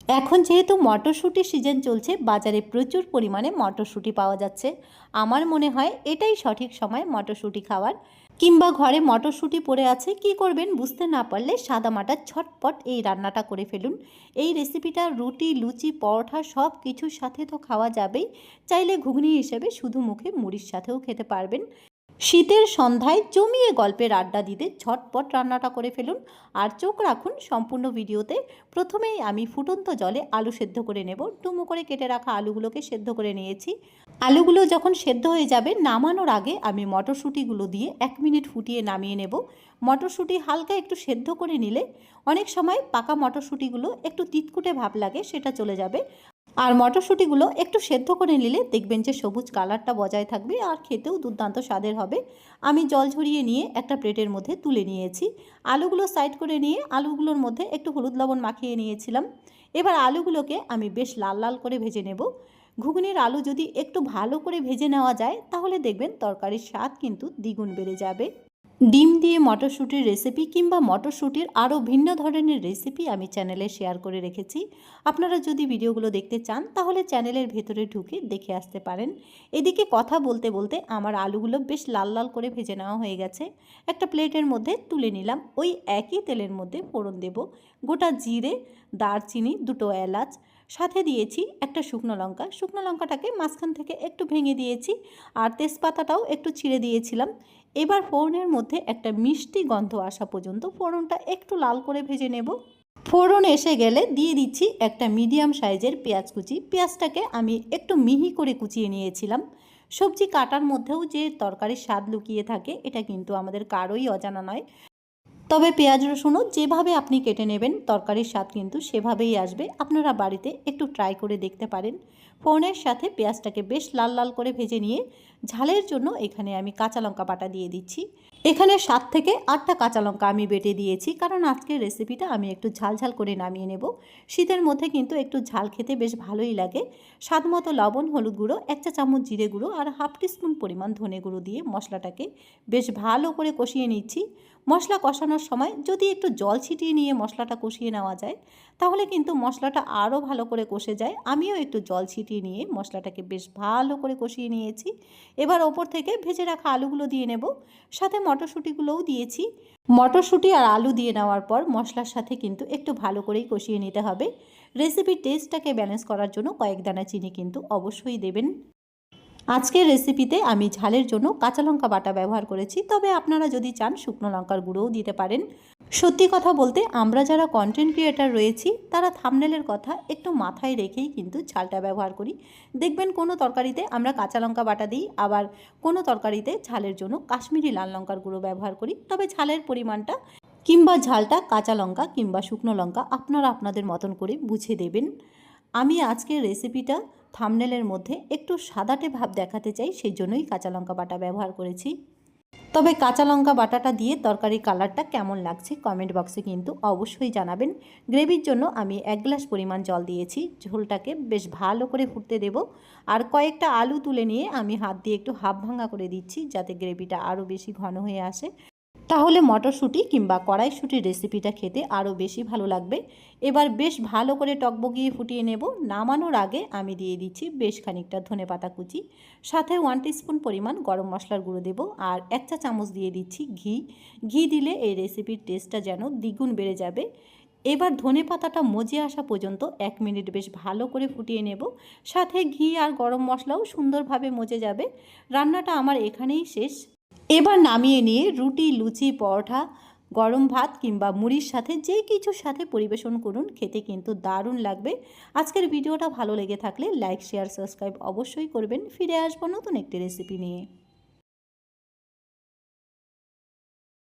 এখন যেহেতু মটরশুঁটি সিজন চলছে, বাজারে প্রচুর পরিমাণে মটরশুঁটি পাওয়া যাচ্ছে। আমার মনে হয় এটাই সঠিক সময় মটরশুঁটি খাওয়ার। কিংবা ঘরে মটরশুঁটি পড়ে আছে, কি করবেন বুঝতে না পারলে সাদামাটা ঝটপট এই রান্নাটা করে ফেলুন। এই রেসিপিটা রুটি, লুচি, পরোটা সব কিছুর সাথে তো খাওয়া যাবেই। চাইলে ঘুগনি হিসেবে শুধু মুখে মুড়ির সাথেও খেতে পারবেন। শীতের সন্ধ্যায় জমিয়ে গল্পের আড্ডা দিতে ঝটপট রান্নাটা করে ফেলুন। আর চোখ রাখুন সম্পূর্ণ ভিডিওতে। প্রথমেই আমি ফুটন্ত জলে আলু সেদ্ধ করে নেব। ডুমো করে কেটে রাখা আলুগুলোকে সেদ্ধ করে নিয়েছি। আলুগুলো যখন সেদ্ধ হয়ে যাবে, নামানোর আগে আমি মটরশুঁটিগুলো দিয়ে 1 মিনিট ফুটিয়ে নামিয়ে নেব। মটরশুঁটি হালকা একটু সেদ্ধ করে নিলে অনেক সময় পাকা মটরশুঁটিগুলো একটু তিতকুটে ভাব লাগে, সেটা চলে যাবে। আর মটরশুঁটিগুলো একটু সেদ্ধ করে নিলে দেখবেন যে সবুজ কালারটা বজায় থাকবে আর খেতেও দুর্দান্ত স্বাদের হবে। আমি জল ঝরিয়ে নিয়ে একটা প্লেটের মধ্যে তুলে নিয়েছি। আলুগুলো সাইড করে নিয়ে আলুগুলোর মধ্যে একটু হলুদ লবণ মাখিয়ে নিয়েছিলাম। এবার আলুগুলোকে আমি বেশ লাল লাল করে ভেজে নেব। ঘুগনির আলু যদি একটু ভালো করে ভেজে নেওয়া যায়, তাহলে দেখবেন তরকারির স্বাদ কিন্তু দ্বিগুণ বেড়ে যাবে। ডিম দিয়ে মটরশুঁটির রেসিপি কিংবা মটরশুঁটির আরও ভিন্ন ধরনের রেসিপি আমি চ্যানেলে শেয়ার করে রেখেছি। আপনারা যদি ভিডিওগুলো দেখতে চান, তাহলে চ্যানেলের ভেতরে ঢুকে দেখে আসতে পারেন। এদিকে কথা বলতে বলতে আমার আলুগুলো বেশ লাল লাল করে ভেজে নেওয়া হয়ে গেছে। একটা প্লেটের মধ্যে তুলে নিলাম। ওই একই তেলের মধ্যে ফোড়ন দেব গোটা জিরে, দারচিনি, 2টো এলাচ, সাথে দিয়েছি একটা শুকনো লঙ্কা। শুকনো লঙ্কাটাকে মাঝখান থেকে একটু ভেঙে দিয়েছি, আর তেজপাতাটাও একটু ছিঁড়ে দিয়েছিলাম। এবার ফোড়নের মধ্যে একটা মিষ্টি গন্ধ আসা পর্যন্ত ফোড়নটা একটু লাল করে ভেজে নেব। ফোড়ন এসে গেলে দিয়ে দিচ্ছি একটা মিডিয়াম সাইজের পেঁয়াজ কুচি। পেঁয়াজটাকে আমি একটু মিহি করে কুচিয়ে নিয়েছিলাম। সবজি কাটার মধ্যেও যে তরকারির স্বাদ লুকিয়ে থাকে, এটা কিন্তু আমাদের কারোই অজানা নয়। তবে পেঁয়াজ রসুনও যেভাবে আপনি কেটে নেবেন, তরকারির স্বাদ কিন্তু সেভাবেই আসবে। আপনারা বাড়িতে একটু ট্রাই করে দেখতে পারেন। ফোড়নের সাথে পেঁয়াজটাকে বেশ লাল লাল করে ভেজে নিয়ে ঝালের জন্য এখানে আমি কাঁচা লঙ্কা বাটা দিয়ে দিচ্ছি। এখানে 7 থেকে 8টা কাঁচা লঙ্কা আমি বেটে দিয়েছি, কারণ আজকের রেসিপিটা আমি একটু ঝাল ঝাল করে নামিয়ে নেব। শীতের মধ্যে কিন্তু একটু ঝাল খেতে বেশ ভালোই লাগে। স্বাদ মতো লবণ, হলুদ গুঁড়ো, 1 চা চামচ জিরে গুঁড়ো আর হাফ টিস্পুন পরিমাণ ধনে গুঁড়ো দিয়ে মশলাটাকে বেশ ভালো করে কষিয়ে নিচ্ছি। মশলা কষানোর সময় যদি একটু জল ছিটিয়ে নিয়ে মশলাটা কষিয়ে নেওয়া যায়, তাহলে কিন্তু মশলাটা আরও ভালো করে কষে যায়। আমিও একটু জল ছিটিয়ে নিয়ে মশলাটাকে বেশ ভালো করে কষিয়ে নিয়েছি। এবার ওপর থেকে ভেজে রাখা আলুগুলো দিয়ে নেব, সাথে মটরশুঁটিগুলোও দিয়েছি। মটরশুঁটি আর আলু দিয়ে নেওয়ার পর মশলার সাথে কিন্তু একটু ভালো করেই কষিয়ে নিতে হবে। রেসিপির টেস্টটাকে ব্যালেন্স করার জন্য কয়েক দানা চিনি কিন্তু অবশ্যই দেবেন। আজকের রেসিপিতে আমি ঝালের জন্য কাঁচা লঙ্কা বাটা ব্যবহার করেছি, তবে আপনারা যদি চান শুকনো লঙ্কার গুঁড়োও দিতে পারেন। সত্যি কথা বলতে, আমরা যারা কন্টেন্ট ক্রিয়েটার রয়েছি, তারা থাম্বনেলের কথা একটু মাথায় রেখেই কিন্তু ঝালটা ব্যবহার করি। দেখবেন কোনো তরকারিতে আমরা কাঁচা লঙ্কা বাটা দিই, আবার কোনো তরকারিতে ঝালের জন্য কাশ্মীরি লাল লঙ্কার গুঁড়ো ব্যবহার করি। তবে ঝালের পরিমাণটা কিংবা ঝালটা কাঁচা লঙ্কা কিংবা শুকনো লঙ্কা আপনারা আপনাদের মতন করে বুঝে দেবেন। আমি আজকের রেসিপিটা থাম্বনেলের মধ্যে একটু সাদাটে ভাব দেখাতে চাই, সেই জন্যই কাঁচা লঙ্কা বাটা ব্যবহার করেছি। তবে কাঁচা লঙ্কা বাটাটা দিয়ে তরকারির কালারটা কেমন লাগছে কমেন্ট বক্সে কিন্তু অবশ্যই জানাবেন। গ্রেভির জন্য আমি 1 গ্লাস পরিমাণ জল দিয়েছি। ঝোলটাকে বেশ ভালো করে ফুটতে দেব। আর কয়েকটা আলু তুলে নিয়ে আমি হাত দিয়ে একটু হাফ ভাঙা করে দিচ্ছি, যাতে গ্রেভিটা আরও বেশি ঘন হয়ে আসে। তাহলে মটরশুঁটি কিংবা কড়াইশুঁটির রেসিপিটা খেতে আরও বেশি ভালো লাগবে। এবার বেশ ভালো করে টকবগিয়ে ফুটিয়ে নেব। নামানোর আগে আমি দিয়ে দিচ্ছি বেশ খানিকটা ধনেপাতা কুচি, সাথে 1 টিস্পুন পরিমাণ গরম মশলার গুঁড়ো দেব, আর 1 চা চামচ দিয়ে দিচ্ছি ঘি। ঘি দিলে এই রেসিপির টেস্টটা যেন দ্বিগুণ বেড়ে যাবে। এবার ধনেপাতাটা মজে আসা পর্যন্ত 1 মিনিট বেশ ভালো করে ফুটিয়ে নেব। সাথে ঘি আর গরম মশলাও সুন্দরভাবে মজে যাবে। রান্নাটা আমার এখানেই শেষ। এবার নামিয়ে নিয়ে রুটি, লুচি, পরোটা, গরম ভাত কিংবা মুড়ির সাথে যে কিছুর সাথে পরিবেশন করুন, খেতে কিন্তু দারুণ লাগবে। আজকের ভিডিওটা ভালো লেগে থাকলে লাইক, শেয়ার, সাবস্ক্রাইব অবশ্যই করবেন। ফিরে আসবো নতুন একটি রেসিপি নিয়ে।